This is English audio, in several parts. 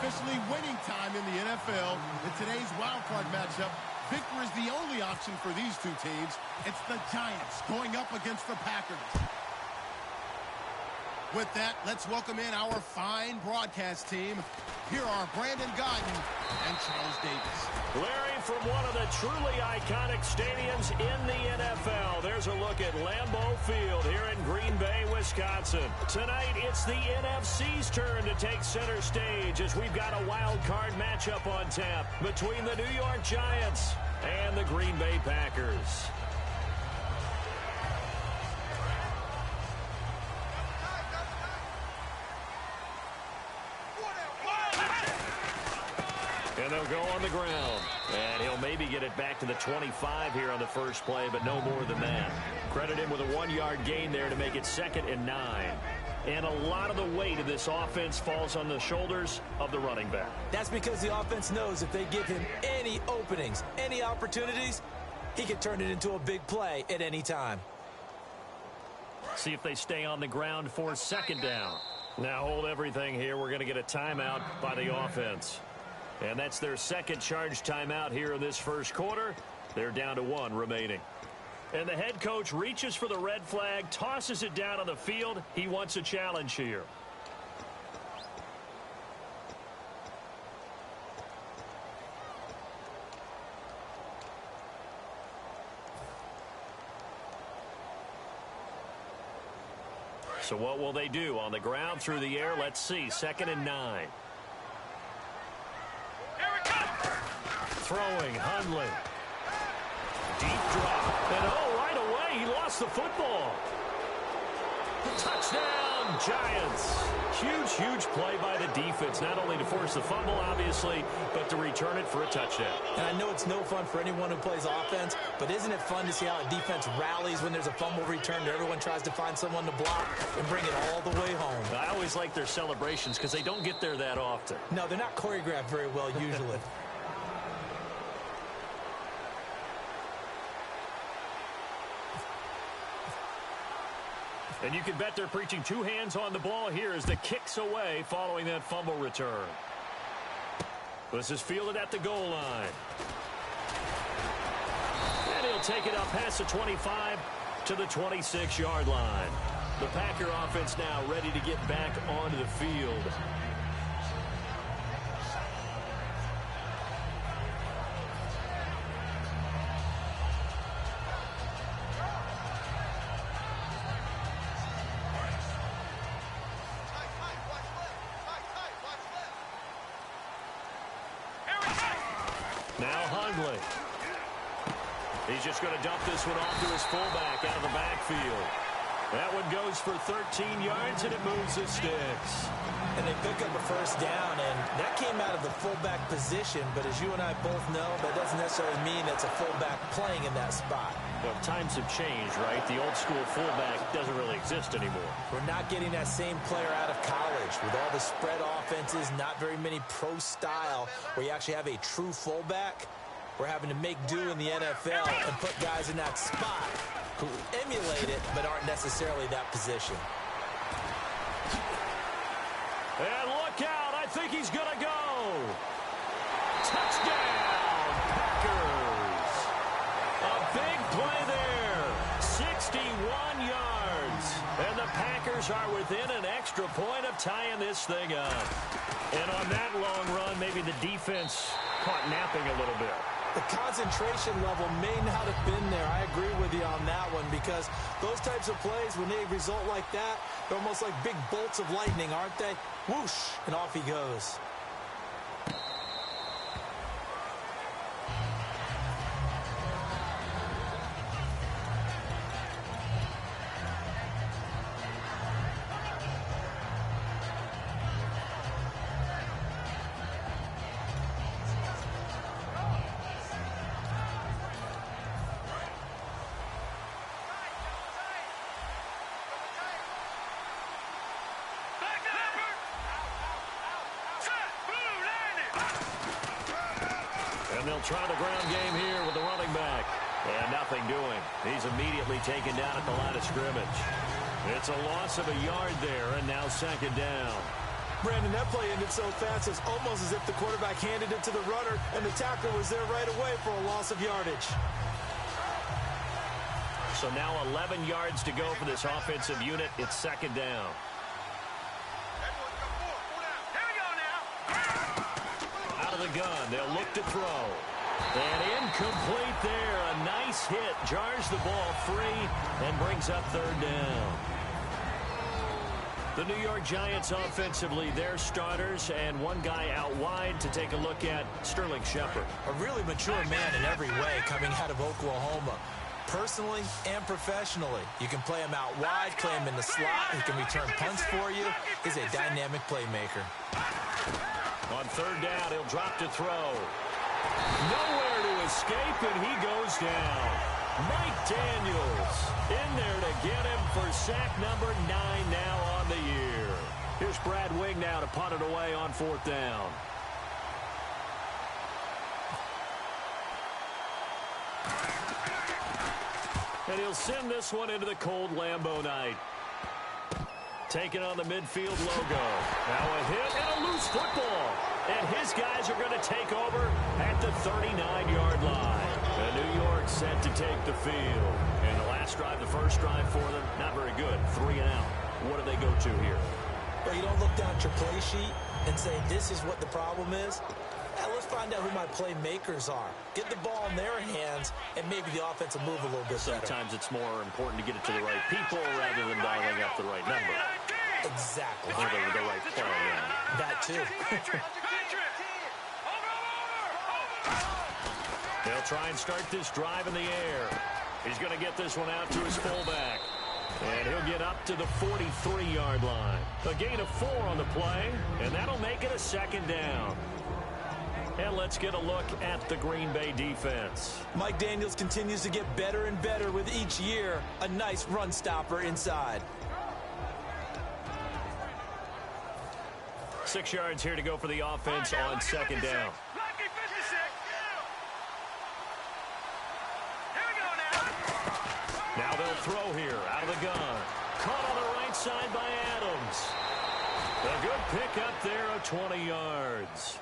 officially winning time in the NFL. In today's wildcard matchup, victory is the only option for these two teams. It's the Giants going up against the Packers. With that, let's welcome in our fine broadcast team. Here are Brandon Guyton and Charles Davis. Larry, from one of the truly iconic stadiums in the NFL, there's a look at Lambeau Field here in Green Bay, Wisconsin. Tonight, it's the NFC's turn to take center stage as we've got a wild card matchup on tap between the New York Giants and the Green Bay Packers. And they'll go on the ground. And he'll maybe get it back to the 25 here on the first play, but no more than that. Credit him with a 1-yard gain there to make it 2nd and 9. And a lot of the weight of this offense falls on the shoulders of the running back. That's because the offense knows if they give him any openings, any opportunities, he can turn it into a big play at any time. See if they stay on the ground for 2nd down. Now hold everything here. We're going to get a timeout by the offense. And that's their 2nd charge timeout here in this first quarter. They're down to 1 remaining. And the head coach reaches for the red flag, tosses it down on the field. He wants a challenge here. So what will they do? On the ground, through the air, let's see. 2nd and 9. Throwing, Hundley. Deep drop. And right away, he lost the football. Touchdown, Giants. Huge play by the defense, not only to force the fumble, obviously, but to return it for a touchdown. And I know it's no fun for anyone who plays offense, but isn't it fun to see how a defense rallies when there's a fumble return and everyone tries to find someone to block and bring it all the way home? I always like their celebrations because they don't get there that often. No, they're not choreographed very well usually. And you can bet they're preaching 2 hands on the ball here as the kick's away following that fumble return. This is fielded at the goal line. And he'll take it up past the 25 to the 26-yard line. The Packer offense now ready to get back onto the field. Now Hundley. He's just going to dump this one off to his fullback out of the backfield. That one goes for 13 yards, and it moves the sticks. And they pick up a first down, and that came out of the fullback position. But as you and I both know, that doesn't necessarily mean it's a fullback playing in that spot. Well, times have changed, right? The old school fullback doesn't really exist anymore. We're not getting that same player out of college. With all the spread offenses, not very many pro style, where you actually have a true fullback. We're having to make do in the NFL and put guys in that spot who emulate it but aren't necessarily that position. And look out. I think he's going to go. Touchdown, Packers. A big play there. 61 yards. And the Packers are within an extra point of tying this thing up. And on that long run, maybe the defense caught napping a little bit. The concentration level may not have been there. I agree with you on that one because those types of plays, when they result like that, they're almost like big bolts of lightning, aren't they? Whoosh, and off he goes. And they'll try the ground game here with the running back. And nothing doing. He's immediately taken down at the line of scrimmage. It's a loss of a yard there, and now second down. Brandon, that play ended so fast, it's almost as if the quarterback handed it to the runner, and the tackler was there right away for a loss of yardage. So now 11 yards to go for this offensive unit. It's second down. Out of the gun, they'll look to throw. And incomplete there. A nice hit. Jars the ball free and brings up third down. The New York Giants offensively, their starters, and one guy out wide to take a look at, Sterling Shepard. A really mature man in every way coming out of Oklahoma. Personally and professionally, you can play him out wide, play him in the slot. He can return punts for you. He's a dynamic playmaker. On third down, he'll drop to throw. Nowhere to escape, and he goes down. Mike Daniels in there to get him for sack number 9 now on the year. Here's Brad Wing now to punt it away on fourth down. And he'll send this one into the cold Lambeau night. Taking on the midfield logo. Now a hit and a loose football. And his guys are going to take over at the 39-yard line. And New York set to take the field. And the last drive, the first drive for them, not very good. 3 and out. What do they go to here? Well, you don't look down at your play sheet and say, this is what the problem is. Now, let's find out who my playmakers are. Get the ball in their hands, and maybe the offense will move a little bit better. Sometimes it's more important to get it to the right people rather than dialing up the right number. Exactly. Or the right play, yeah. That, too. They'll try and start this drive in the air. He's going to get this one out to his fullback. And he'll get up to the 43-yard line. A gain of 4 on the play, and that'll make it a second down. And let's get a look at the Green Bay defense. Mike Daniels continues to get better and better with each year. A nice run stopper inside. 6 yards here to go for the offense on second down. Now they'll throw here out of the gun. Caught on the right side by Adams. A good pickup there of 20 yards.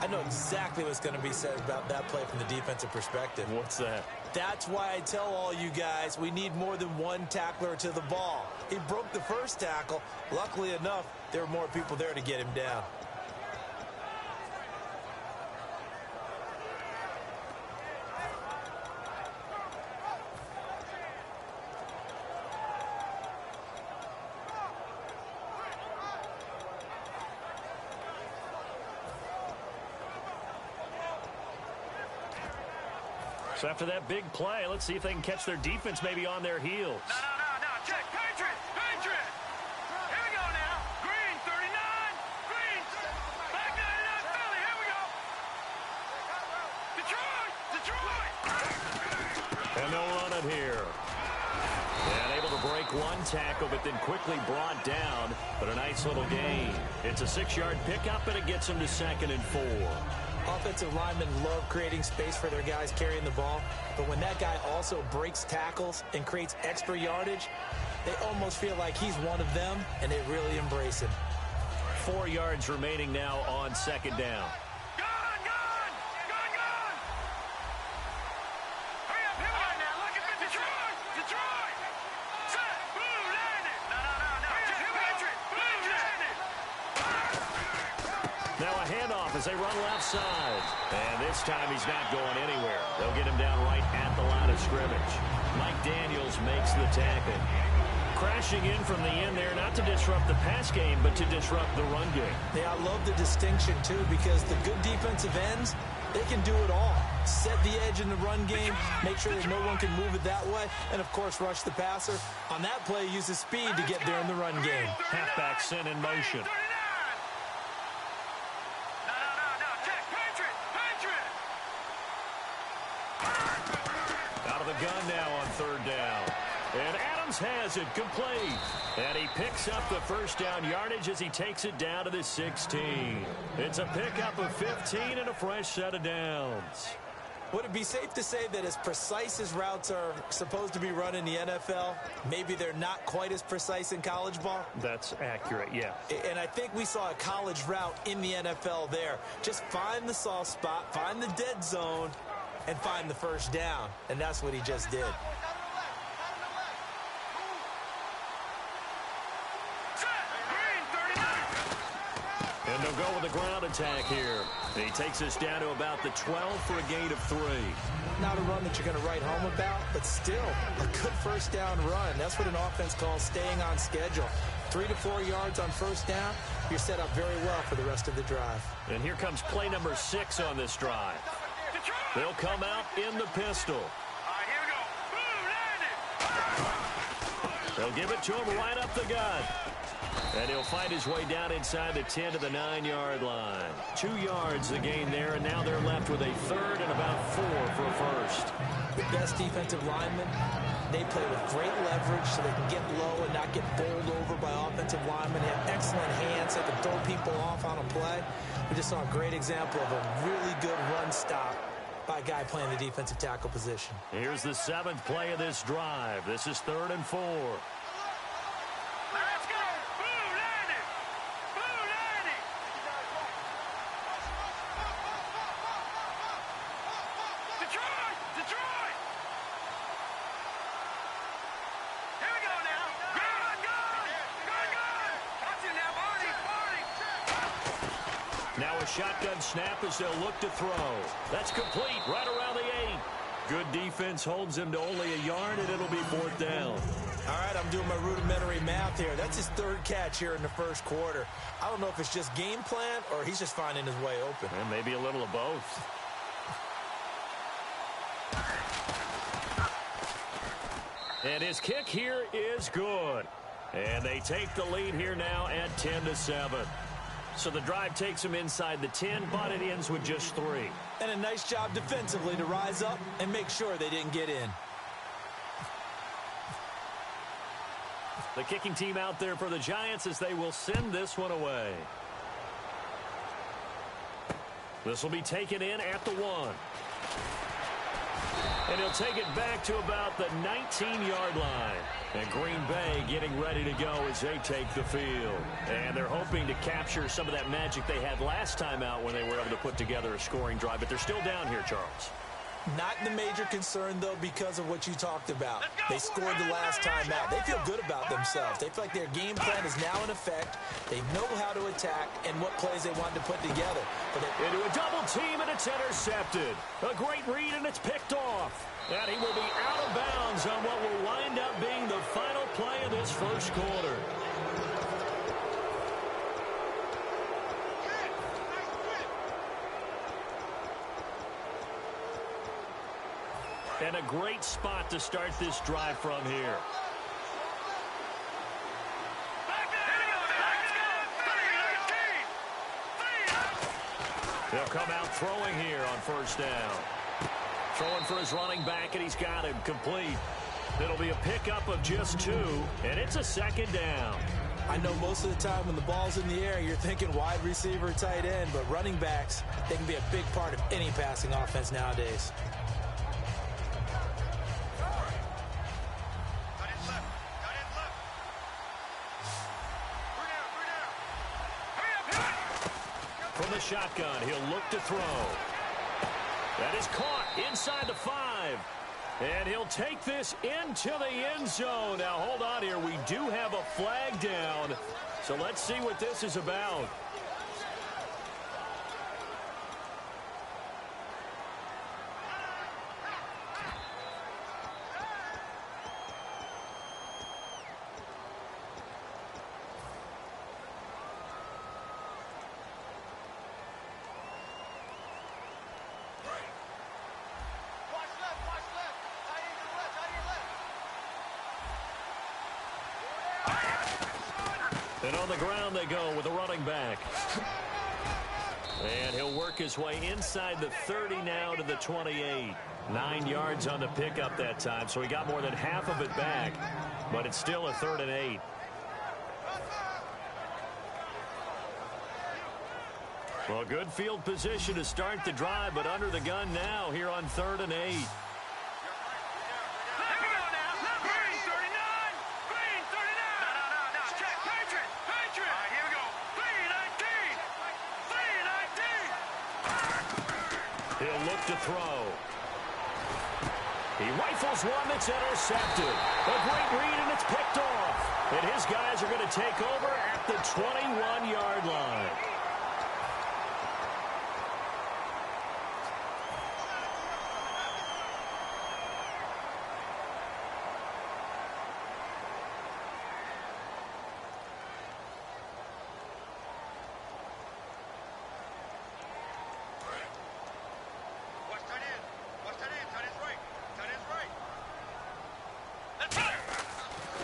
I know exactly what's going to be said about that play from the defensive perspective. What's that? That's why I tell all you guys we need more than one tackler to the ball. He broke the first tackle. Luckily enough, there were more people there to get him down. So after that big play, let's see if they can catch their defense maybe on their heels. No. Check. Patriot. Here we go now. Green, 39. Green. Back 99, Philly. Here we go. Detroit. And they'll run it here. And able to break one tackle, but then quickly brought down. But a nice little gain. It's a 6-yard pickup, and it gets them to 2nd and 4. Offensive linemen love creating space for their guys carrying the ball, but when that guy also breaks tackles and creates extra yardage, they almost feel like he's one of them, and they really embrace him. 4 yards remaining now on second down. Gun. Hurry up, now. Look at Detroit. Set. Blue landed. No. Patriot. Blue landed. Now a handoff as they run left side. And this time he's not going anywhere. They'll get him down right at the line of scrimmage. Mike Daniels makes the tackle. Crashing in from the end there, not to disrupt the pass game, but to disrupt the run game. Yeah, I love the distinction, too, because the good defensive ends, they can do it all. Set the edge in the run game, make sure that no one can move it that way, and, of course, rush the passer. On that play, use the speed to get there in the run game. Halfback sent in motion. Out of the gun now on third down. And Adams has it complete. And he picks up the first down yardage as he takes it down to the 16. It's a pickup of 15 and a fresh set of downs. Would it be safe to say that as precise as routes are supposed to be run in the NFL, maybe they're not quite as precise in college ball? That's accurate, yeah. And I think we saw a college route in the NFL there. Just find the soft spot, find the dead zone, and find the first down. And that's what he just did. And they'll go with the ground attack here. He takes us down to about the 12 for a gain of 3. Not a run that you're going to write home about, but still a good first down run. That's what an offense calls staying on schedule. 3 to 4 yards on first down, you're set up very well for the rest of the drive. And here comes play number 6 on this drive. They'll come out in the pistol. Here we go. Boom, They'll give it to him right up the gut. And he'll find his way down inside the 10 to the 9-yard line. 2 yards the gain there, and now they're left with a third and about 4 for a first. The best defensive linemen, they play with great leverage so they can get low and not get bowled over by offensive linemen. They have excellent hands. They can throw people off on a play. We just saw a great example of a really good run stop by a guy playing the defensive tackle position. Here's the 7th play of this drive. This is 3rd and 4. let's go. Boom, landed. Boom, landed. Detroit, Detroit. Here we go now. Good, good. Good, good. Watch it now, Barney, Barney. Now a shotgun snap as they'll look to throw. That's complete right around the 8. Good defense holds him to only a yard, and it'll be 4th down. All right, I'm doing my rudimentary math here. That's his 3rd catch here in the first quarter. I don't know if it's just game plan or he's just finding his way open. And maybe a little of both. And his kick here is good. And they take the lead here now at 10-7. So the drive takes him inside the 10, but it ends with just 3. And a nice job defensively to rise up and make sure they didn't get in. The kicking team out there for the Giants as they will send this one away. This will be taken in at the 1. And he'll take it back to about the 19-yard line. And Green Bay getting ready to go as they take the field. And they're hoping to capture some of that magic they had last time out when they were able to put together a scoring drive. But they're still down here, Charles. Not the major concern, though, because of what you talked about. They scored the last time out. They feel good about themselves. They feel like their game plan is now in effect. They know how to attack and what plays they want to put together. But into a double team, and it's intercepted. A great read, and it's picked off. And he will be out of bounds on what will wind up being the final play of this first quarter. And a great spot to start this drive from here. They'll come out throwing here on first down. Throwing for his running back, and he's got him complete. It'll be a pickup of just 2, and it's a 2nd down. I know most of the time when the ball's in the air, you're thinking wide receiver, tight end, but running backs, they can be a big part of any passing offense nowadays. From the shotgun, he'll look to throw. That is caught inside the 5. And he'll take this into the end zone. Now, hold on here. We do have a flag down. So let's see what this is about. And on the ground they go with a running back. And he'll work his way inside the 30 now to the 28. 9 yards on the pickup that time, so he got more than half of it back. But it's still a 3rd and 8. Well, good field position to start the drive, but under the gun now here on 3rd and 8. He'll look to throw. He rifles one that's intercepted. A great read, and it's picked off. And his guys are going to take over at the 21-yard line.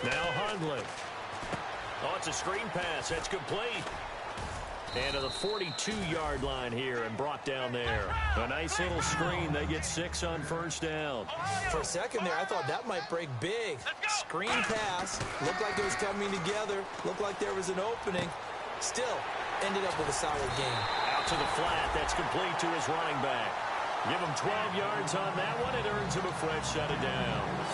Now Hundley. Oh, it's a screen pass. That's complete. And to the 42-yard line here and brought down there. A nice little screen. They get 6 on first down. For a second there, I thought that might break big. Screen pass. Looked like it was coming together. Looked like there was an opening. Still ended up with a solid game. Out to the flat. That's complete to his running back. Give him 12 yards on that one. It earns him a fresh set of downs.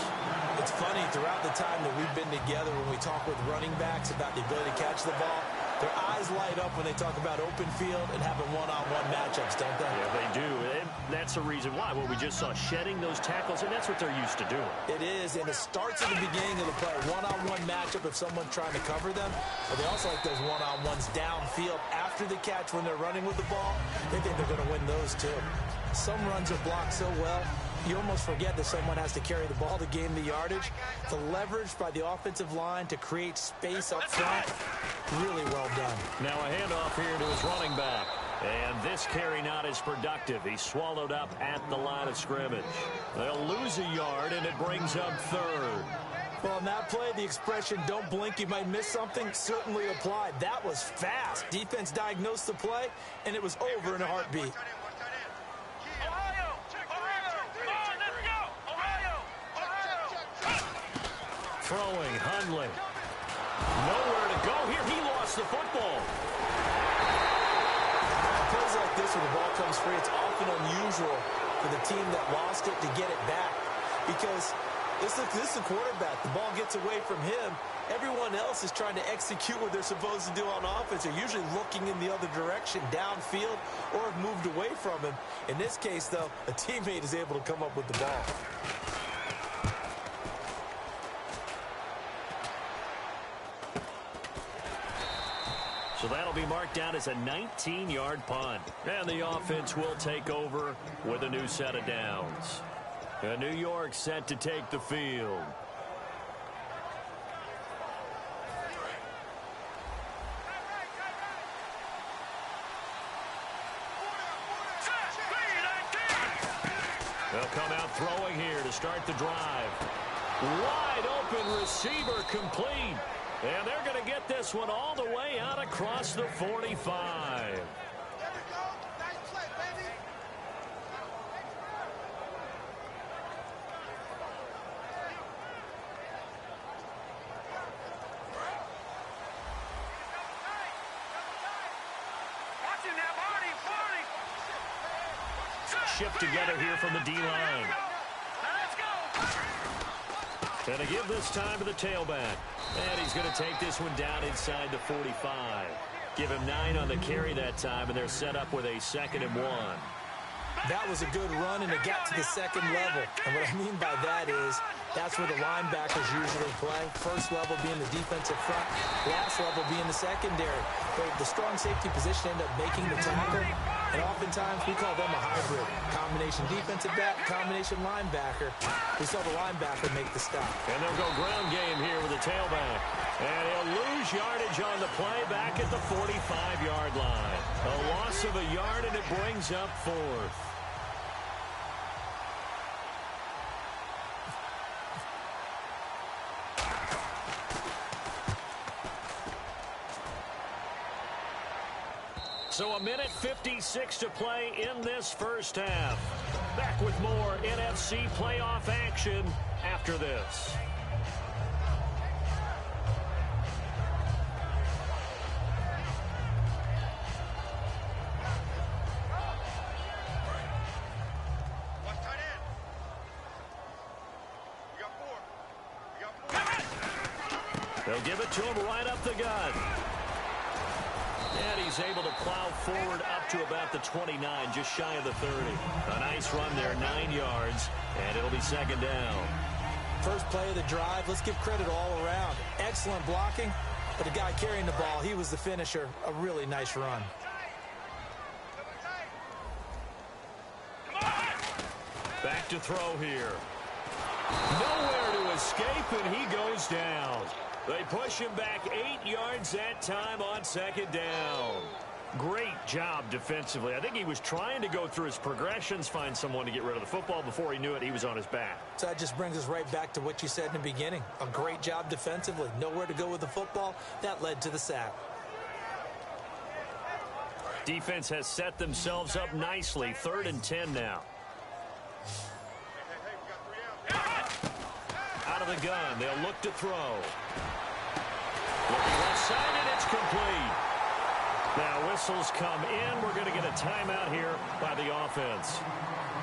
It's funny, throughout the time that we've been together, when we talk with running backs about the ability to catch the ball, their eyes light up when they talk about open field and having one-on-one matchups, don't they? Yeah, they do. And that's the reason why. Well, we just saw shedding those tackles, and that's what they're used to doing. It is, and it starts at the beginning of the play. One-on-one matchup if someone's trying to cover them. But they also like those one-on-ones downfield after the catch when they're running with the ball. They think they're going to win those, too. Some runs are blocked so well, you almost forget that someone has to carry the ball to gain the yardage. The leverage by the offensive line to create space up front, really well done. Now a handoff here to his running back. And this carry not as productive. He's swallowed up at the line of scrimmage. They'll lose a yard, and it brings up 3rd. Well, on that play, the expression, don't blink, you might miss something, certainly applied. That was fast. Defense diagnosed the play, and it was over in a heartbeat. Throwing, Hundley. Nowhere to go here. He lost the football. Plays like this when the ball comes free, it's often unusual for the team that lost it to get it back. Because this is the quarterback. The ball gets away from him. Everyone else is trying to execute what they're supposed to do on offense. They're usually looking in the other direction, downfield, or have moved away from him. In this case, though, a teammate is able to come up with the ball. So that'll be marked down as a 19-yard punt. And the offense will take over with a new set of downs. And New York set to take the field. They'll come out throwing here to start the drive. Wide open receiver complete. And they're going to get this one all the way out across the 45. Shift together here from the D-line. And to give this time to the tailback. And he's going to take this one down inside the 45. Give him 9 on the carry that time, and they're set up with a 2nd and 1. That was a good run, and it got to the second level. And what I mean by that is that's where the linebackers usually play. First level being the defensive front, last level being the secondary. But the strong safety position ended up making the tackle, and oftentimes we call them a hybrid. Combination defensive back, combination linebacker. We saw the linebacker make the stop. And they'll go ground game here with the tailback. And he'll lose yardage on the play back at the 45-yard line. A loss of a yard, and it brings up 4th. So a minute 56 to play in this first half. Back with more NFC playoff action after this. They'll give it to him right up the gut. And he's able to plow forward up to about the 29, just shy of the 30. A nice run there, 9 yards, and it'll be second down. First play of the drive, let's give credit all around. Excellent blocking, but the guy carrying the ball, he was the finisher. A really nice run. Back to throw here. Nowhere to escape, and he goes down. They push him back 8 yards that time on second down. Great job defensively. I think he was trying to go through his progressions, find someone to get rid of the football. Before he knew it, he was on his back. So that just brings us right back to what you said in the beginning. A great job defensively. Nowhere to go with the football. That led to the sack. Defense has set themselves up nicely. 3rd and 10 now. Out of the gun. They'll look to throw. Looking left side, and it's complete. Now whistles come in. We're going to get a timeout here by the offense.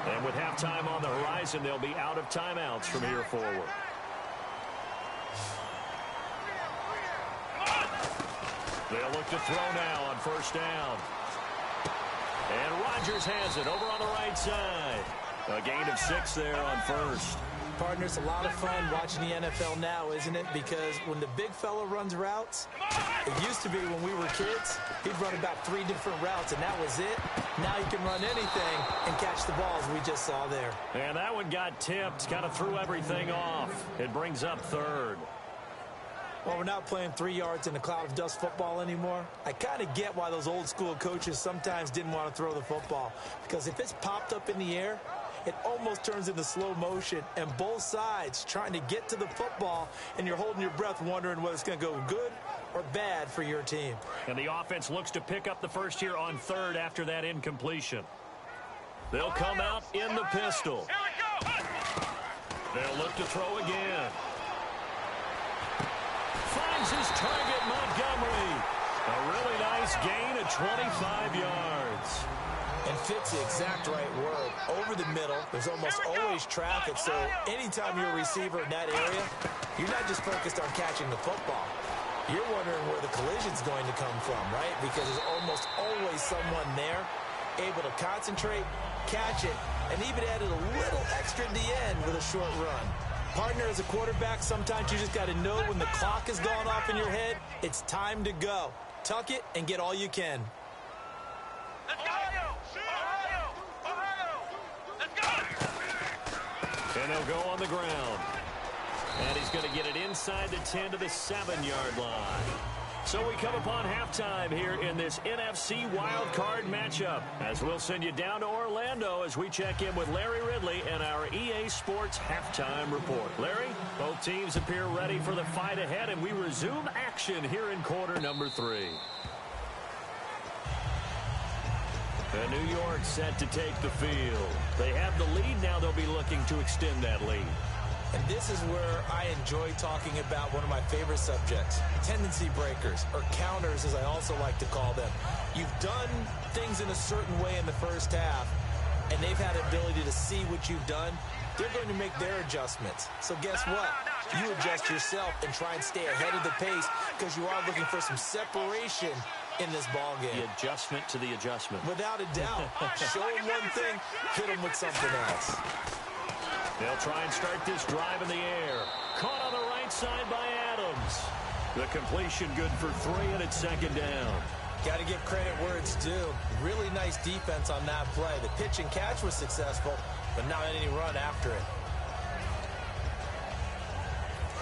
And with halftime on the horizon, they'll be out of timeouts from here forward. They'll look to throw now on first down. And Rodgers has it over on the right side. A gain of 6 there on first. Partner, it's a lot of fun watching the NFL now, isn't it? Because when the big fella runs routes, it used to be when we were kids, he'd run about 3 different routes, and that was it. Now he can run anything and catch the balls we just saw there. And that one got tipped, kind of threw everything off. It brings up 3rd. Well, we're not playing 3 yards in a cloud of dust football anymore. I kind of get why those old school coaches sometimes didn't want to throw the football. Because if it's popped up in the air, it almost turns into slow motion, and both sides trying to get to the football, and you're holding your breath wondering whether it's going to go good or bad for your team. And the offense looks to pick up the first here on 3rd after that incompletion. They'll come out in the pistol. They'll look to throw again. Finds his target, Montgomery. A really nice gain of 25 yards. And fits the exact right word. Over the middle, there's almost always traffic, so anytime you're a receiver in that area, you're not just focused on catching the football. You're wondering where the collision's going to come from, right? Because there's almost always someone there able to concentrate, catch it, and even added a little extra at the end with a short run. Partner, as a quarterback, sometimes you just got to know when the clock has gone off in your head, it's time to go. Tuck it and get all you can. And they'll go on the ground. And he's going to get it inside the 10 to the 7-yard line. So we come upon halftime here in this NFC wildcard matchup, as we'll send you down to Orlando as we check in with Larry Ridley and our EA Sports halftime report. Larry, both teams appear ready for the fight ahead, and we resume action here in quarter number 3. And New York set to take the field. They have the lead. Now they'll be looking to extend that lead. And this is where I enjoy talking about one of my favorite subjects, tendency breakers, or counters as I also like to call them. You've done things in a certain way in the first half, and they've had the ability to see what you've done. They're going to make their adjustments. So guess what? You adjust yourself and try and stay ahead of the pace because you are looking for some separation in this ball game. The adjustment to the adjustment. Without a doubt. Show them one thing, hit them with something else. They'll try and start this drive in the air. Caught on the right side by Adams. The completion good for 3, and it's second down. Got to give credit where it's due. Really nice defense on that play. The pitch and catch was successful, but not any run after it.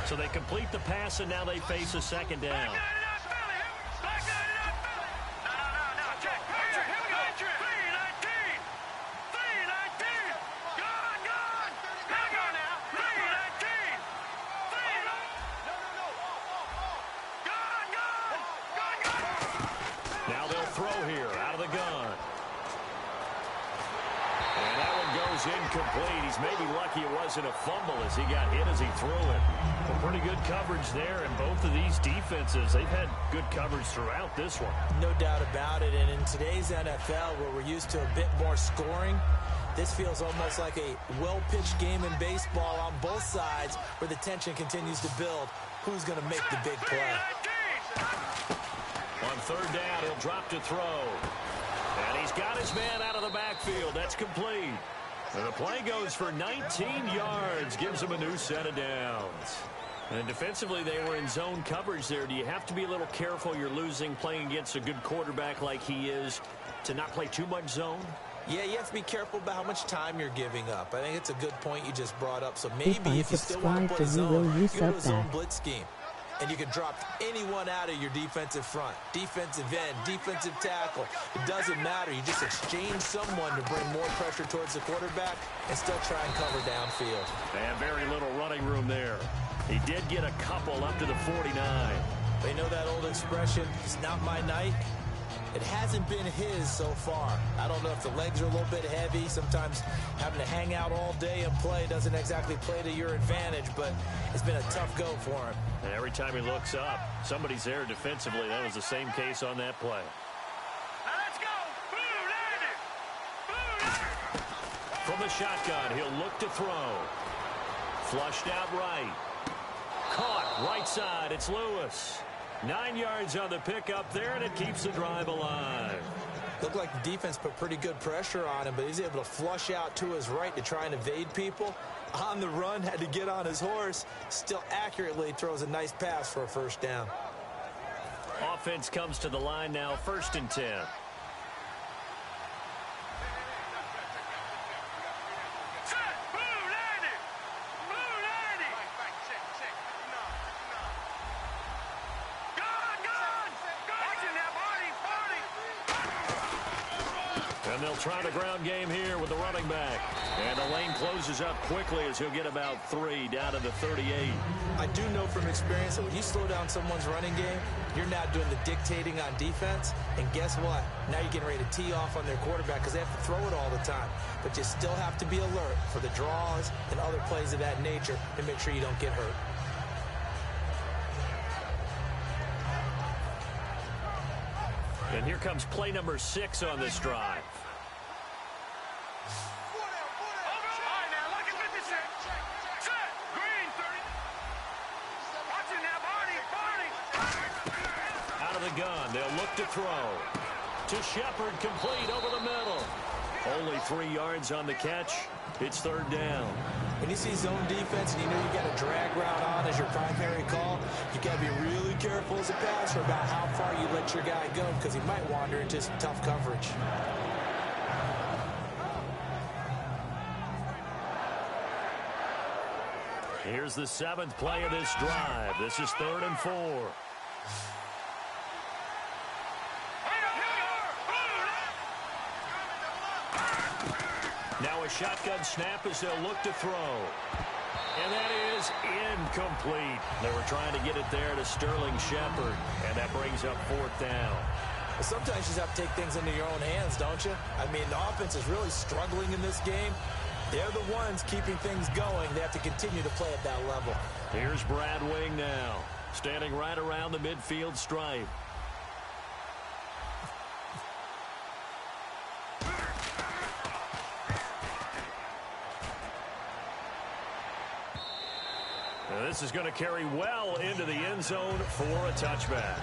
So they complete the pass, and now they face a second down. Incomplete. He's maybe lucky it wasn't a fumble as he got hit as he threw it. Well, pretty good coverage there, and both of these defenses, they've had good coverage throughout this one. No doubt about it, and in today's NFL, where we're used to a bit more scoring, this feels almost like a well-pitched game in baseball on both sides where the tension continues to build. who's going to make the big play. On third down, he'll drop to throw. And he's got his man out of the backfield. That's complete. And the play goes for 19 yards, gives him a new set of downs. And defensively, they were in zone coverage there. Do you have to be a little careful? You're losing playing against a good quarterback like he is to not play too much zone? Yeah, you have to be careful about how much time you're giving up. I think it's a good point you just brought up. So maybe if you still want to play zone, you go to a zone blitz scheme. And you can drop anyone out of your defensive front, defensive end, defensive tackle. It doesn't matter. You just exchange someone to bring more pressure towards the quarterback and still try and cover downfield. And very little running room there. He did get a couple up to the 49. They know that old expression, it's not my night. It hasn't been his so far. I don't know if the legs are a little bit heavy. Sometimes having to hang out all day and play doesn't exactly play to your advantage, but it's been a tough go for him. And every time he looks up, somebody's there defensively. That was the same case on that play. Now let's go. From the shotgun, he'll look to throw. Flushed out right. Caught right side. It's Lewis. 9 yards on the pickup there, and it keeps the drive alive. Looked like the defense put pretty good pressure on him, but he's able to flush out to his right to try and evade people. On the run, had to get on his horse. Still accurately throws a nice pass for a first down. Offense comes to the line now, 1st and 10. And they'll try the ground game here with the running back. And the lane closes up quickly as he'll get about 3 down to the 38. I do know from experience that when you slow down someone's running game, you're not doing the dictating on defense. And guess what? Now you're getting ready to tee off on their quarterback because they have to throw it all the time. But you still have to be alert for the draws and other plays of that nature to make sure you don't get hurt. And here comes play number 6 on this drive. Out of the gun, they'll look to throw. To Shepard, complete over the middle. Only 3 yards on the catch. It's 3rd down. When you see zone defense and you know you got a drag route on as your primary call, you got to be really careful as a passer about how far you let your guy go because he might wander into some tough coverage. Here's the 7th play of this drive. This is 3rd and 4. Now a shotgun snap as they'll look to throw. And that is incomplete. They were trying to get it there to Sterling Shepard. And that brings up 4th down. Well, sometimes you just have to take things into your own hands, don't you? I mean, the offense is really struggling in this game. They're the ones keeping things going. They have to continue to play at that level. Here's Brad Wing now, standing right around the midfield stripe. Now this is going to carry well into the end zone for a touchback.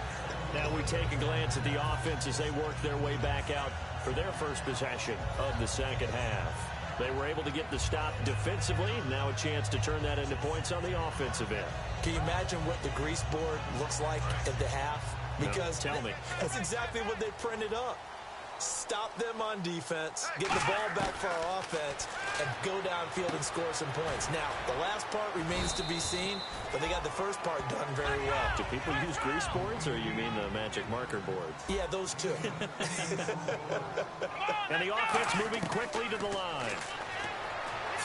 Now we take a glance at the offense as they work their way back out for their first possession of the second half. They were able to get the stop defensively. Now a chance to turn that into points on the offensive end. Can you imagine what the grease board looks like at the half? Because no, tell me. That's exactly what they printed up. Stop them on defense, get the ball back for our offense, and go downfield and score some points. Now, the last part remains to be seen, but they got the first part done very well. Do people use grease boards, or you mean the magic marker boards? Yeah, those two. And the offense moving quickly to the line.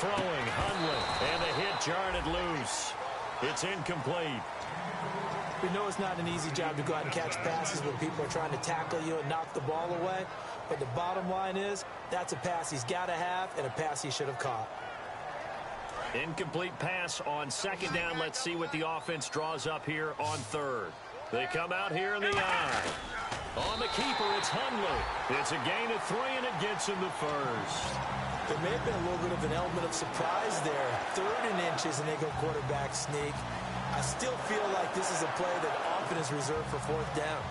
Throwing, Hundley, and the hit jarred it loose. It's incomplete. We know it's not an easy job to go out and catch passes when people are trying to tackle you and knock the ball away. But the bottom line is, that's a pass he's got to have and a pass he should have caught. Incomplete pass on 2nd down. Let's see what the offense draws up here on 3rd. They come out here in the eye. On the keeper, it's Hundley. It's a gain of 3, and it gets him the first. There may have been a little bit of an element of surprise there. 3rd and inches, and they go quarterback sneak. I still feel like this is a play that often is reserved for fourth down.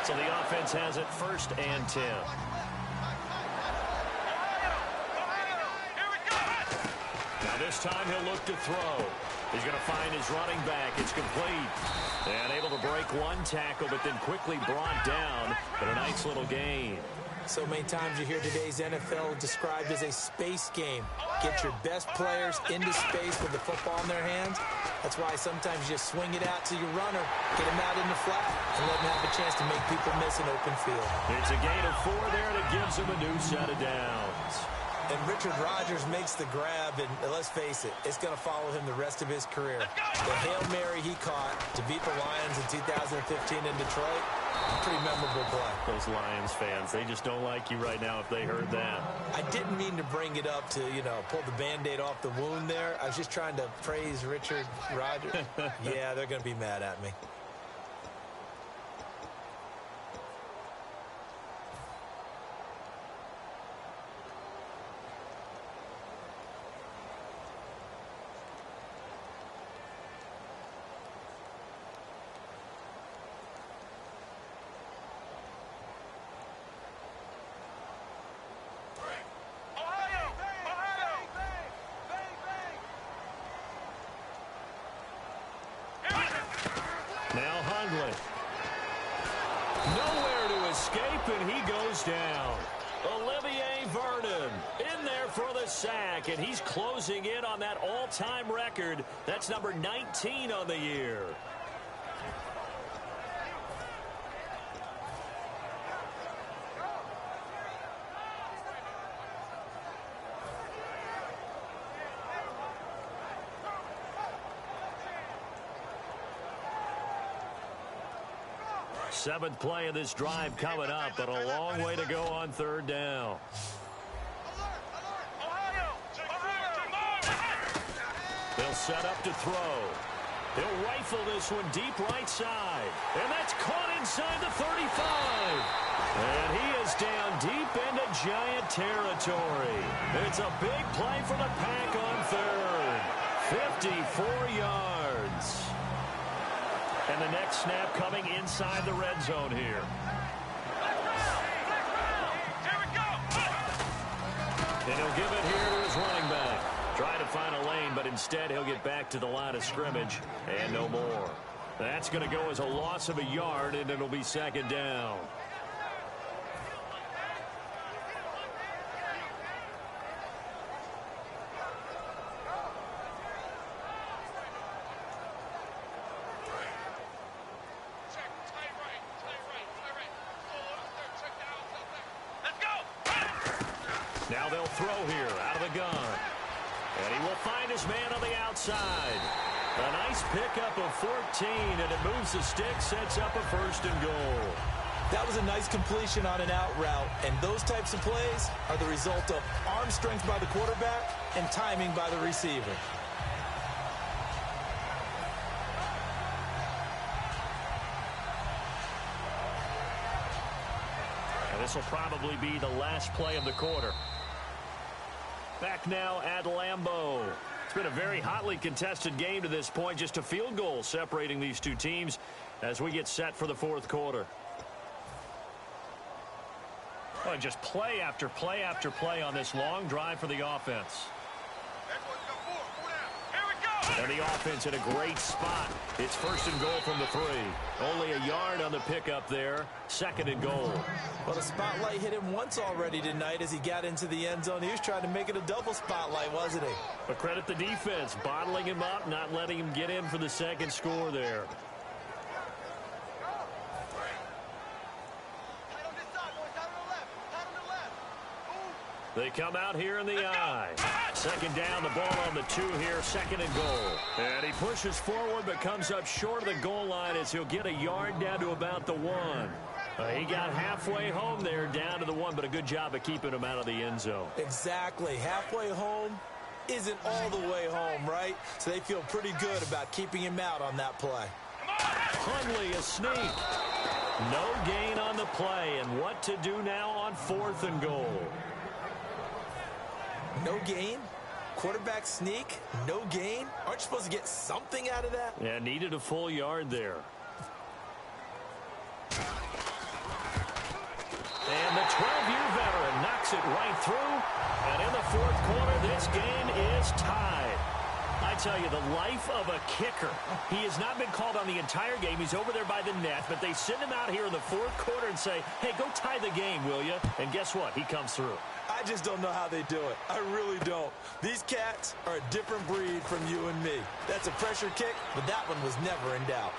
So the offense has it 1st and 10. Now this time he'll look to throw. He's going to find his running back. It's complete. And able to break one tackle, but then quickly brought down. But a nice little gain. So many times you hear today's NFL described as a space game. Get your best players into space with the football in their hands. That's why sometimes you just swing it out to your runner, get him out in the flat, and let him have a chance to make people miss an open field. It's a gain of 4 there that gives him a new set of downs. And Richard Rodgers makes the grab, and let's face it, it's going to follow him the rest of his career. The Hail Mary he caught to beat the Lions in 2015 in Detroit, pretty memorable play. Those Lions fans, they just don't like you right now if they heard that. I didn't mean to bring it up to, pull the Band-Aid off the wound there. I was just trying to praise Richard Rodgers. Yeah, they're going to be mad at me. Now Hundley. Nowhere to escape, and he goes down. Olivier Vernon in there for the sack, and he's closing in on that all-time record. That's number 19 on the year. Seventh play of this drive coming up, but a long way to go on 3rd down. They'll set up to throw. He'll rifle this one deep right side. And that's caught inside the 35. And he is down deep into Giant territory. It's a big play for the Pack on 3rd. 54 yards. And the next snap coming inside the red zone here. And he'll give it here to his running back. Try to find a lane, but instead he'll get back to the line of scrimmage and no more. That's going to go as a loss of a yard, and it'll be 2nd down. Now they'll throw here out of the gun. And he will find his man on the outside. A nice pickup of 14, and it moves the stick, sets up a 1st and goal. That was a nice completion on an out route, and those types of plays are the result of arm strength by the quarterback and timing by the receiver. And this will probably be the last play of the quarter. Back now at Lambeau. It's been a very hotly contested game to this point. Just a field goal separating these two teams as we get set for the 4th quarter. Oh, and just play after play after play on this long drive for the offense. And the offense in a great spot. It's 1st and goal from the 3. Only a yard on the pickup there. 2nd and goal. Well, the spotlight hit him once already tonight as he got into the end zone. He was trying to make it a double spotlight, wasn't he? But credit the defense, bottling him up, not letting him get in for the 2nd score there. They come out here in the eye. 2nd down, the ball on the 2 here, 2nd and goal. And he pushes forward but comes up short of the goal line as he'll get a yard down to about the 1. He got halfway home there, down to the 1, but a good job of keeping him out of the end zone. Exactly. Halfway home isn't all the way home, right? So they feel pretty good about keeping him out on that play. Hundley, a sneak. No gain on the play, and what to do now on 4th and goal. No gain? Quarterback sneak, no gain. Aren't you supposed to get something out of that? Yeah, needed a full yard there. And the 12-year veteran knocks it right through. And in the fourth quarter, this game is tied. I tell you, the life of a kicker. He has not been called on the entire game. He's over there by the net, but they send him out here in the fourth quarter and say, hey, go tie the game, will you? And guess what? He comes through. I just don't know how they do it. I really don't. These cats are a different breed from you and me. That's a pressure kick, but that one was never in doubt.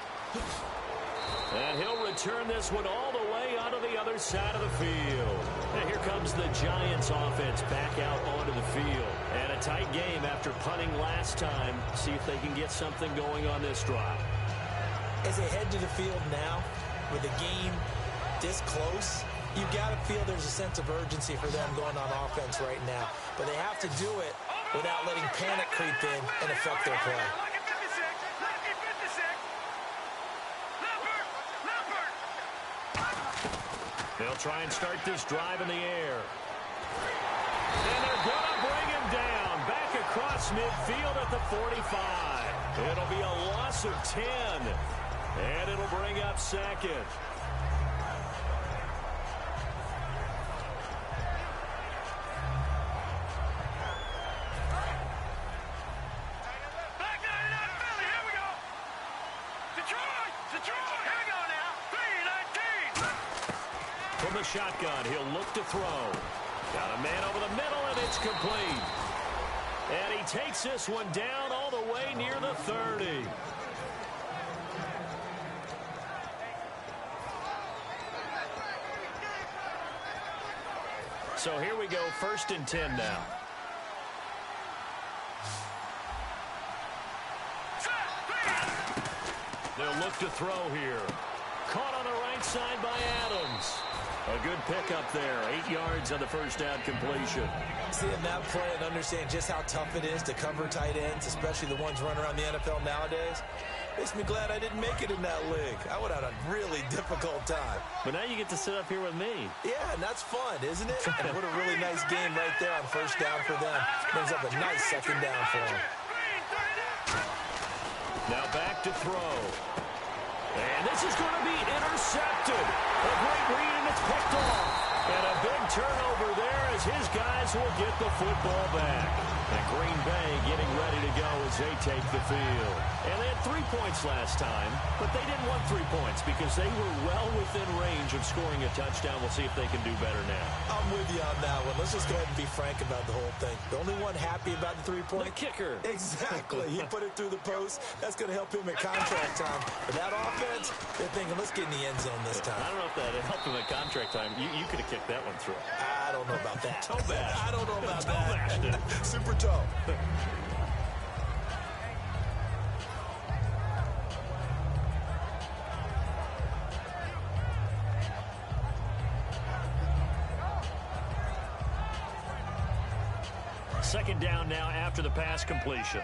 And he'll return this one all the way onto the other side of the field. And here comes the Giants offense back out onto the field. And a tight game after punting last time. See if they can get something going on this drive. As they head to the field now, with the game this close, you got to feel there's a sense of urgency for them going on offense right now. But they have to do it without letting panic creep in and affect their play. They'll try and start this drive in the air. And they're going to bring him down. Back across midfield at the 45. It'll be a loss of 10. And it'll bring up second. From the shotgun, he'll look to throw. Got a man over the middle, and it's complete. And he takes this one down all the way near the 30. So here we go, 1st and 10 now. They'll look to throw here. Caught on the right side by Adams. A good pickup there. 8 yards on the first down completion. Seeing that play and understand just how tough it is to cover tight ends, especially the ones running around the NFL nowadays, makes me glad I didn't make it in that league. I would have had a really difficult time. But now you get to sit up here with me. Yeah, and that's fun, isn't it? And what a really nice game right there on first down for them. Brings up a nice second down for them. Now back to throw. And this is going to be intercepted. A great read, and it's picked off. And a big turnover there as his guys will get the football back. And Green Bay getting ready to go as they take the field. And they had 3 points last time, but they didn't want 3 points because they were well within range of scoring a touchdown. We'll see if they can do better now. I'm with you on that one. Let's just go ahead and be frank about the whole thing. The only one happy about the 3-point? The kicker. Exactly. He put it through the post. That's going to help him at contract time. But that offense, they're thinking, let's get in the end zone this time. I don't know if that helped him at contract time. You could have kicked that one through. I don't know about that. Toe bash. I don't know about toe that. Bashed it. Super toe. Second down now after the pass completion.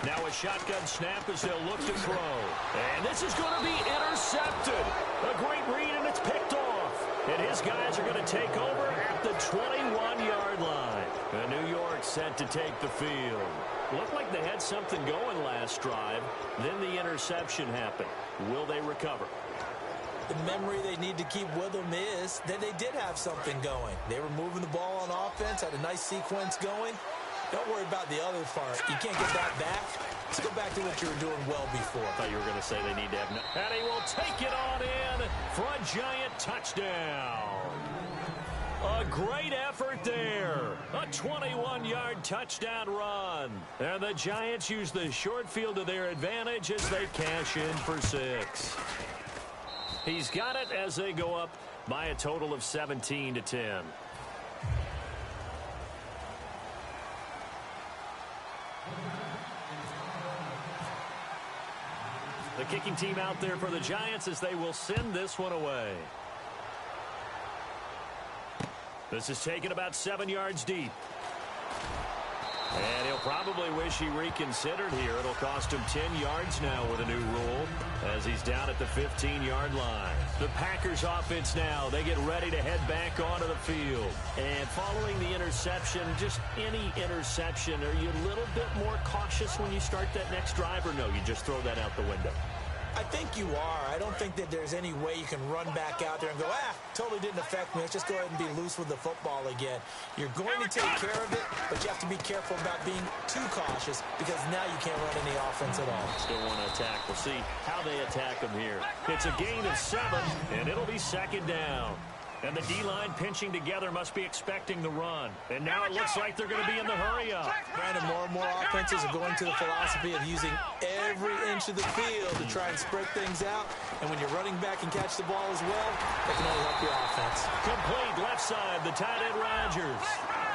Now a shotgun snap as they'll look to throw. And this is going to be intercepted. A great read, and it's picked off. And his guys are going to take over at the 21-yard line. And New York set to take the field. Looked like they had something going last drive. Then the interception happened. Will they recover? The memory they need to keep with them is that they did have something going. They were moving the ball on offense, had a nice sequence going. Don't worry about the other part. You can't get that back. Let's go back to what you were doing well before. I thought you were going to say they need to have... And he will take it on in for a giant touchdown. A great effort there. A 21-yard touchdown run. And the Giants use the short field to their advantage as they cash in for 6. He's got it as they go up by a total of 17-10. The kicking team out there for the Giants as they will send this one away. This is taken about 7 yards deep. And he'll probably wish he reconsidered here. It'll cost him 10 yards now with a new rule as he's down at the 15-yard line. The Packers offense now, they get ready to head back onto the field. And following the interception, just any interception, are you a little bit more cautious when you start that next drive, or no, you just throw that out the window? I think you are. I don't think that there's any way you can run back out there and go, totally didn't affect me. Let's just go ahead and be loose with the football again. You're going to take care of it, but you have to be careful about being too cautious because now you can't run any offense at all. Still want to attack. We'll see how they attack him here. It's a gain of 7, and it'll be second down. And the D-line pinching together must be expecting the run. And now it looks like they're going to be in the hurry-up. Brandon, more and more offenses are going to the philosophy of using every inch of the field to try and spread things out. And when you're running back and catch the ball as well, that can only help your offense. Complete left side, the tight end Rodgers.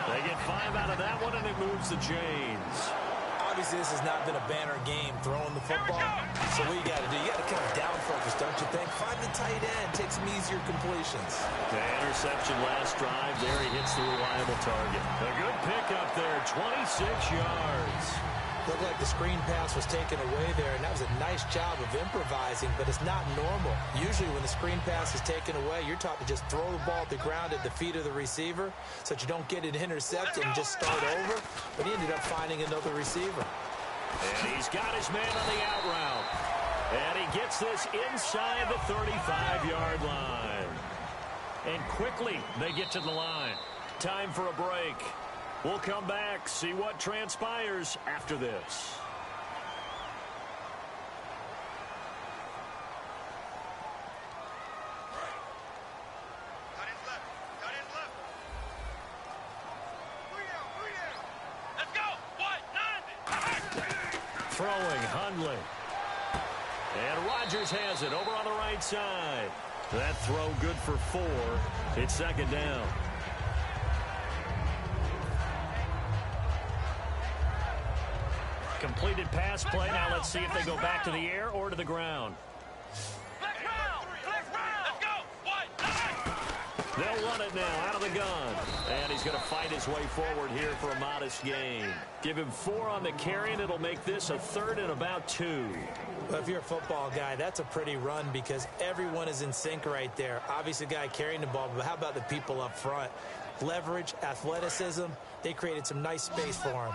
They get 5 out of that one, and it moves the chains. Obviously, this has not been a banner game throwing the football. So what you got to do, you got to kind of down focus, don't you think? Find the tight end, take some easier completions. The interception last drive, there he hits the reliable target. A good pickup there, 26 yards. Looked like the screen pass was taken away there, and that was a nice job of improvising, but it's not normal. Usually when the screen pass is taken away, you're taught to just throw the ball at the ground at the feet of the receiver so that you don't get it intercepted and just start over. But he ended up finding another receiver. And he's got his man on the out route. And he gets this inside the 35-yard line. And quickly they get to the line. Time for a break. We'll come back, see what transpires after this. Let's go. What? 90. Throwing, Hundley. And Rodgers has it over on the right side. That throw good for 4. It's second down. Completed pass play. Now let's see if they go back to the air or to the ground. Flex round. Flex round. Let's go. What? They'll run it now out of the gun. And he's going to fight his way forward here for a modest gain. Give him 4 on the carry, and it'll make this a 3rd and about 2. Well, if you're a football guy, that's a pretty run because everyone is in sync right there. Obviously, the guy carrying the ball, but how about the people up front? Leverage, athleticism, they created some nice space for him.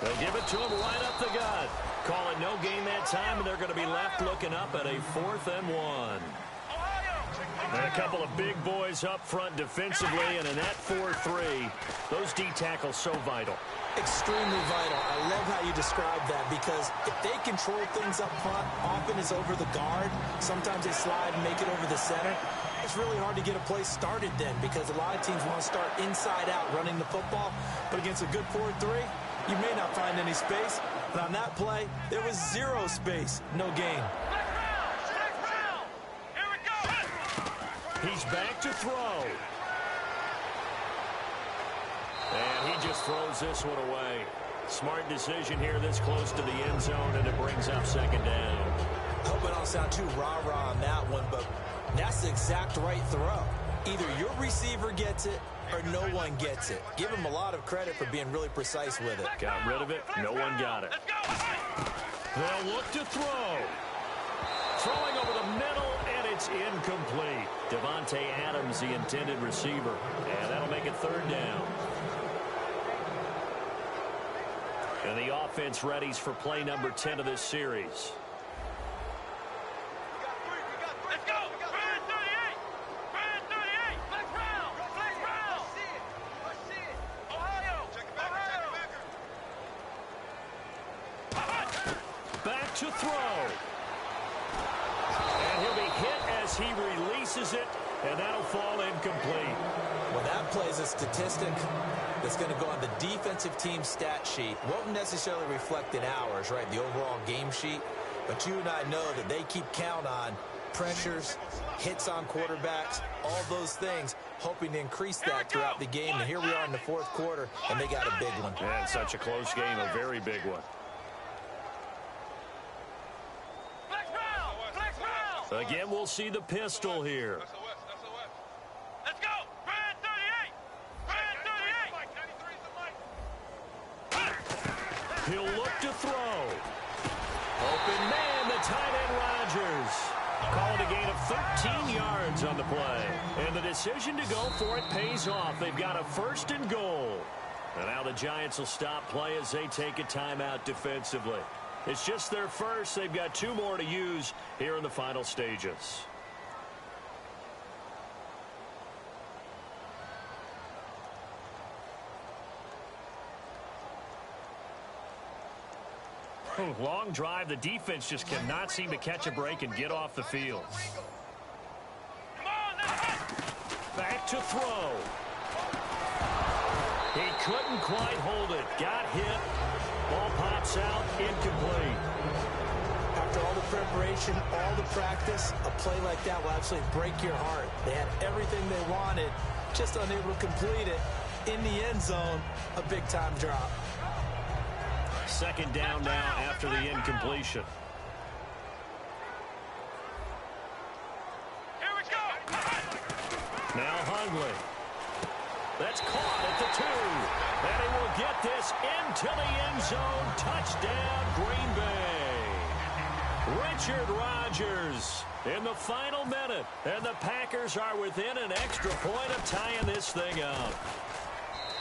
They'll give it to him right up the gut. Call it no gain that time, and they're going to be left looking up at a 4th and 1. And a couple of big boys up front defensively, and in that 4-3, those D tackles so vital. Extremely vital. I love how you describe that because if they control things up front, often it's over the guard. Sometimes they slide and make it over the center. It's really hard to get a play started then because a lot of teams want to start inside out running the football. But against a good 4-3, you may not find any space. But on that play, there was 0 space, no gain. He's back to throw. And he just throws this one away. Smart decision here this close to the end zone, and it brings up second down. I hope I don't sound too rah-rah on that one, but that's the exact right throw. Either your receiver gets it or no one gets it. Give him a lot of credit for being really precise with it. Got rid of it. No one got it. They'll look to throw. Throwing over the middle, and it's incomplete. Devontae Adams, the intended receiver. And that'll make it 3rd down. And the offense readies for play number 10 of this series. Let's go. Brand 38. Brand 38. Flex round. Flex round. Ohio. Ohio. Back to throw. And he'll be hit as he releases it, and that'll fall incomplete. Well, that plays a statistic that's going to go on the defensive team stat sheet. Won't necessarily reflect in ours, right, the overall game sheet. But you and I know that they keep count on pressures, hits on quarterbacks, all those things, hoping to increase that throughout the game. And here we are in the 4th quarter, and they got a big one. And such a close game, a very big one. Flex round. Again, we'll see the pistol here. Let's go. He'll look to throw. Open man, the tight end Rodgers. Called a gain of 13 yards on the play. And the decision to go for it pays off. They've got a 1st and goal. And now the Giants will stop play as they take a timeout defensively. It's just their first. They've got 2 more to use here in the final stages. Long drive. The defense just cannot seem to catch a break and get off the field. Back to throw. He couldn't quite hold it. Got hit. Ball pops out. Incomplete. After all the preparation, all the practice, a play like that will absolutely break your heart. They had everything they wanted, just unable to complete it. In the end zone, a big-time drop. 2nd down now after the incompletion. Here we go. Now Huntley. That's caught at the 2. And he will get this into the end zone. Touchdown, Green Bay. Richard Rodgers in the final minute. And the Packers are within an extra point of tying this thing up.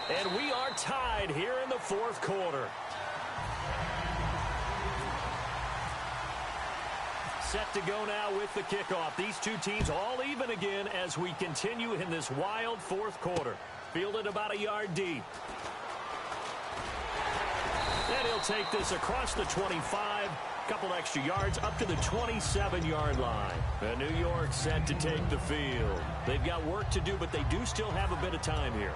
And we are tied here in the 4th quarter. Set to go now with the kickoff. These 2 teams all even again as we continue in this wild 4th quarter. Fielded about a yard deep. And he'll take this across the 25. Couple extra yards up to the 27-yard line. And New York set to take the field. They've got work to do, but they do still have a bit of time here.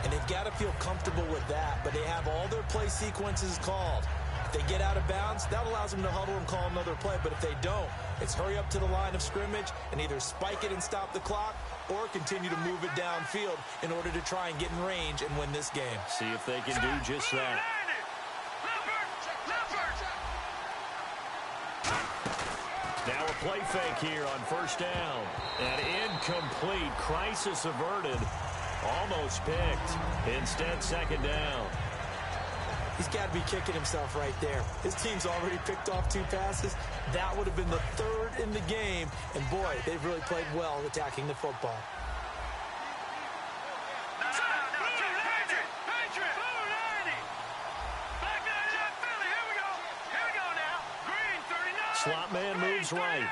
And they've got to feel comfortable with that, but they have all their play sequences called. If they get out of bounds, that allows them to huddle and call another play. But if they don't, it's hurry up to the line of scrimmage and either spike it and stop the clock or continue to move it downfield in order to try and get in range and win this game. See if they can do just that. Now a play fake here on 1st down. And incomplete. Crisis averted. Almost picked. Instead, 2nd down. He's got to be kicking himself right there. His team's already picked off 2 passes. That would have been the 3rd in the game. And, boy, they've really played well attacking the football. Slot man moves right.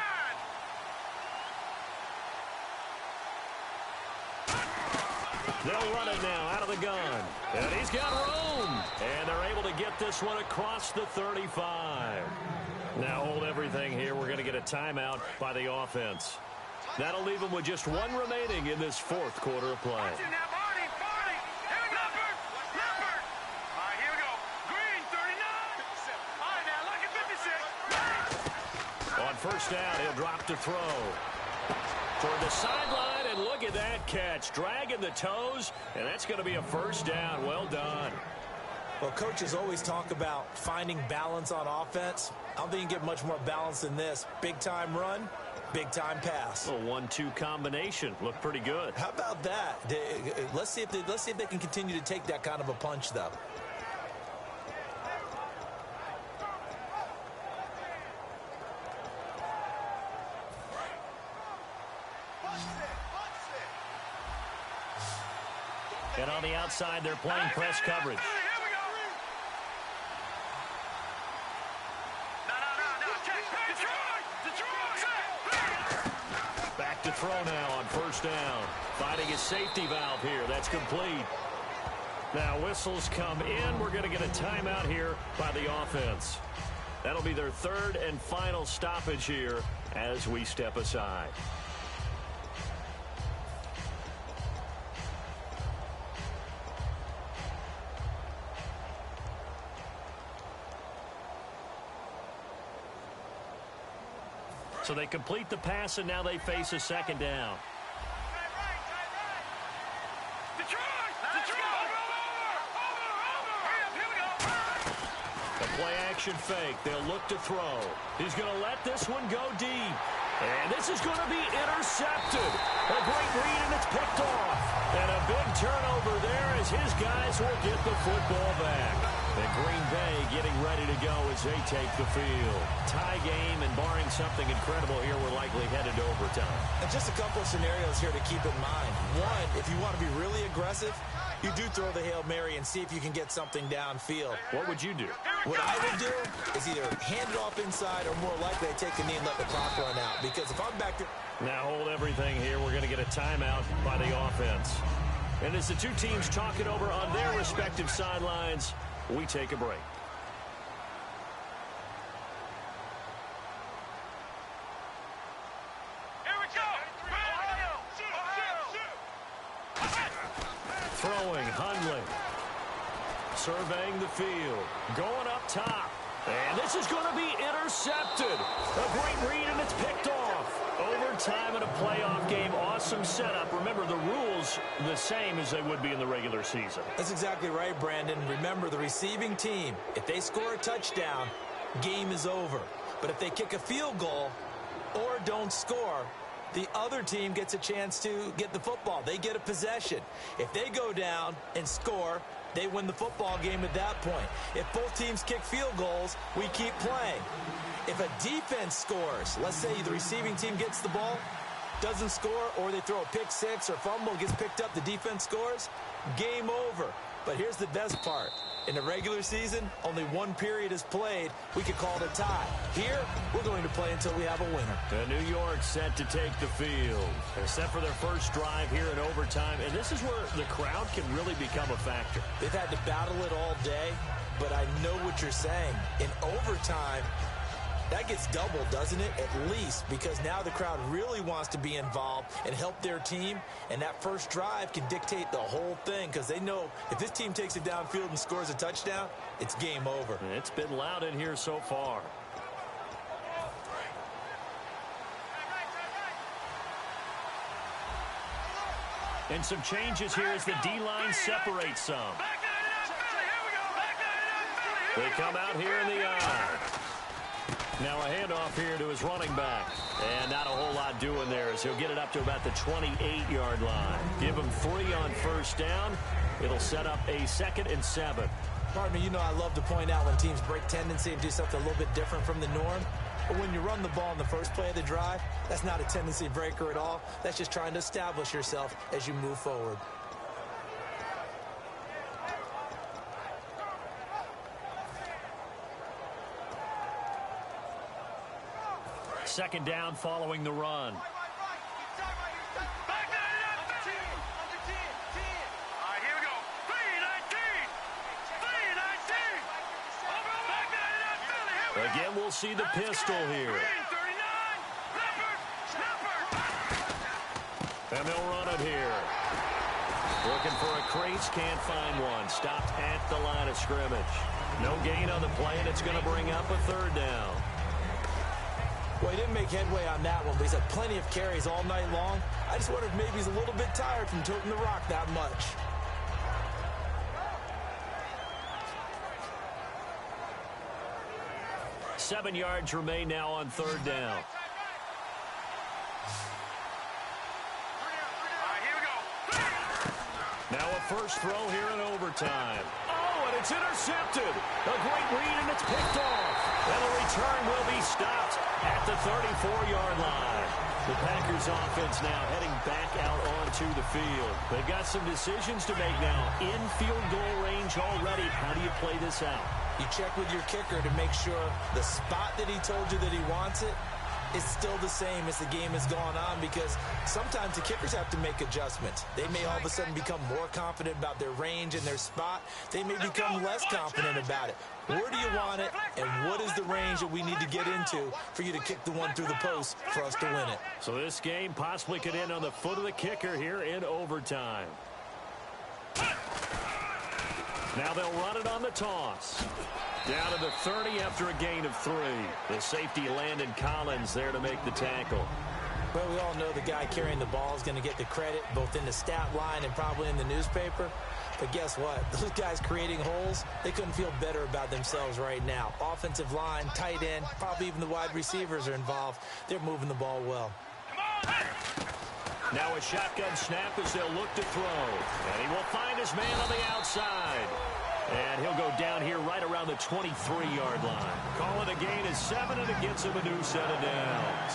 They'll run it now out of the gun. And he's got room. And they're able to get this one across the 35. Now hold everything here. We're going to get a timeout by the offense. That'll leave them with just 1 remaining in this 4th quarter of play. On 1st down, he'll drop to throw. Toward the sideline, and look at that catch. Dragging the toes, and that's going to be a 1st down. Well done. Well, coaches always talk about finding balance on offense. I don't think you get much more balance than this. Big-time run, big-time pass. A 1-2 combination. Looked pretty good. How about that? Let's see if they can continue to take that kind of a punch, though. And on the outside, they're playing press coverage. Back to throw now on 1st down. Finding his safety valve here. That's complete. Now whistles come in. We're going to get a timeout here by the offense. That'll be their 3rd and final stoppage here as we step aside. So they complete the pass, and now they face a 2nd down. A play-action fake. They'll look to throw. He's going to let this one go deep. And this is going to be intercepted. A great read, and it's picked off. And a big turnover there as his guys will get the football back. And Green Bay getting ready to go as they take the field. Tie game, and barring something incredible here, we're likely headed to overtime. And just a couple of scenarios here to keep in mind. One, if you want to be really aggressive, you do throw the Hail Mary and see if you can get something downfield. What would you do? What I would do is either hand it off inside or more likely I take the knee and let the clock run out. Because if I'm back there... Now hold everything here. We're going to get a timeout by the offense. And as the two teams talk it over on their respective sidelines, we take a break. Here we go. Throwing, Hundley. Surveying the field. Going up top. And this is going to be intercepted. A great read, and it's picked off. Overtime in a playoff game. Awesome setup. Remember, the rules the same as they would be in the regular season. That's exactly right, Brandon. Remember, the receiving team, if they score a touchdown, game is over. But if they kick a field goal or don't score, the other team gets a chance to get the football. They get a possession. If they go down and score, they win the football game at that point. If both teams kick field goals, we keep playing. If a defense scores, let's say the receiving team gets the ball, doesn't score, or they throw a pick six or fumble, gets picked up, the defense scores, game over. But here's the best part. In the regular season, only one period is played. We could call it a tie. Here, we're going to play until we have a winner. The New York set to take the field. They're set for their first drive here in overtime, and this is where the crowd can really become a factor. They've had to battle it all day, but I know what you're saying. In overtime, that gets doubled, doesn't it? At least, because now the crowd really wants to be involved and help their team, and that first drive can dictate the whole thing because they know if this team takes it downfield and scores a touchdown, it's game over. It's been loud in here so far. And some changes here as the D-line separates some. They come out here in the eye. Now a handoff here to his running back. And not a whole lot doing there as he'll get it up to about the 28-yard line. Give him 3 on first down. It'll set up a 2nd and 7. Partner, you know I love to point out when teams break tendency and do something a little bit different from the norm. But when you run the ball in the first play of the drive, that's not a tendency breaker at all. That's just trying to establish yourself as you move forward. Second down following the run. Again, we'll see the pistol here. And they'll run it here. Looking for a crease, can't find one. Stopped at the line of scrimmage. No gain on the play, and it's going to bring up a 3rd down. Well, he didn't make headway on that one, but he's had plenty of carries all night long. I just wonder if maybe he's a little bit tired from toting the rock that much. Seven yards remain now on 3rd down. Now a first throw here in overtime. Oh, and it's intercepted. A great read, and it's picked off. And the return will be stopped at the 34-yard line. The Packers offense now heading back out onto the field. They've got some decisions to make now. In field goal range already. How do you play this out? You check with your kicker to make sure the spot that he told you that he wants it is still the same as the game has gone on, because sometimes the kickers have to make adjustments. They may all of a sudden become more confident about their range and their spot. They may become less confident about it. Where do you want it, and what is the range that we need to get into for you to kick the one through the post for us to win it? So this game possibly could end on the foot of the kicker here in overtime. Now they'll run it on the toss. Down to the 30 after a gain of 3. The safety Landon Collins there to make the tackle. Well, we all know the guy carrying the ball is going to get the credit both in the stat line and probably in the newspaper. But guess what? Those guys creating holes, they couldn't feel better about themselves right now. Offensive line, tight end, probably even the wide receivers are involved. They're moving the ball well. Now a shotgun snap as they'll look to throw. And he will find his man on the outside. And he'll go down here right around around the 23-yard line. Calling a gain of 7, and it gets him a new set of downs.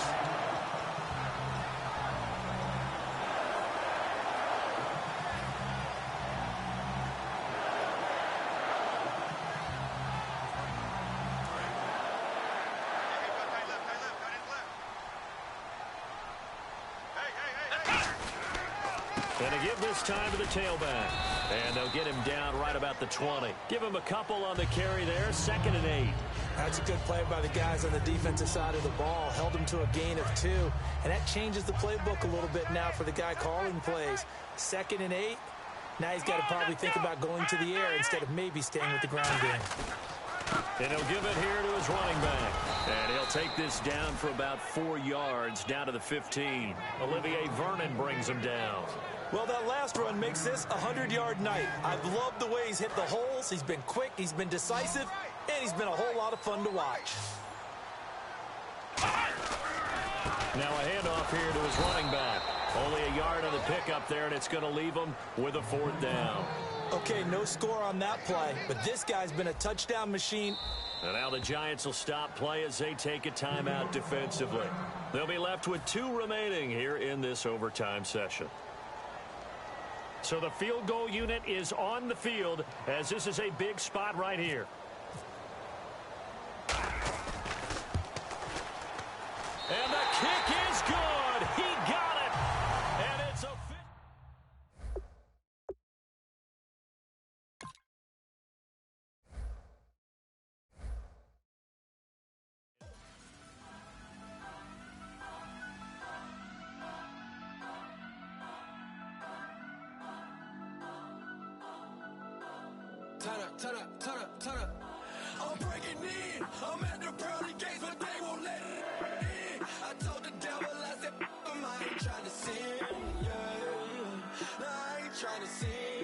And to give this time to the tailback. And they'll get him down right about the 20. Give him a couple on the carry there. 2nd and 8. That's a good play by the guys on the defensive side of the ball. Held him to a gain of 2. And that changes the playbook a little bit now for the guy calling plays. 2nd and 8. Now he's got to probably think about going to the air instead of maybe staying with the ground game. And he'll give it here to his running back. And he'll take this down for about 4 yards down to the 15. Olivier Vernon brings him down. Well, that last run makes this a 100-yard night. I've loved the way he's hit the holes. He's been quick, he's been decisive, and he's been a whole lot of fun to watch. Now a handoff here to his running back. Only a yard on the pickup there, and it's going to leave him with a 4th down. Okay, no score on that play, but this guy's been a touchdown machine. And now the Giants will stop play as they take a timeout defensively. They'll be left with 2 remaining here in this overtime session. So the field goal unit is on the field as this is a big spot right here. And the kick is good. He got it. And it's a... Turn up. I'm breaking in. I'm at the pearly gates, but they won't let it in. I told the devil, I said, I ain't trying to sin, yeah. No, I ain't trying to sin.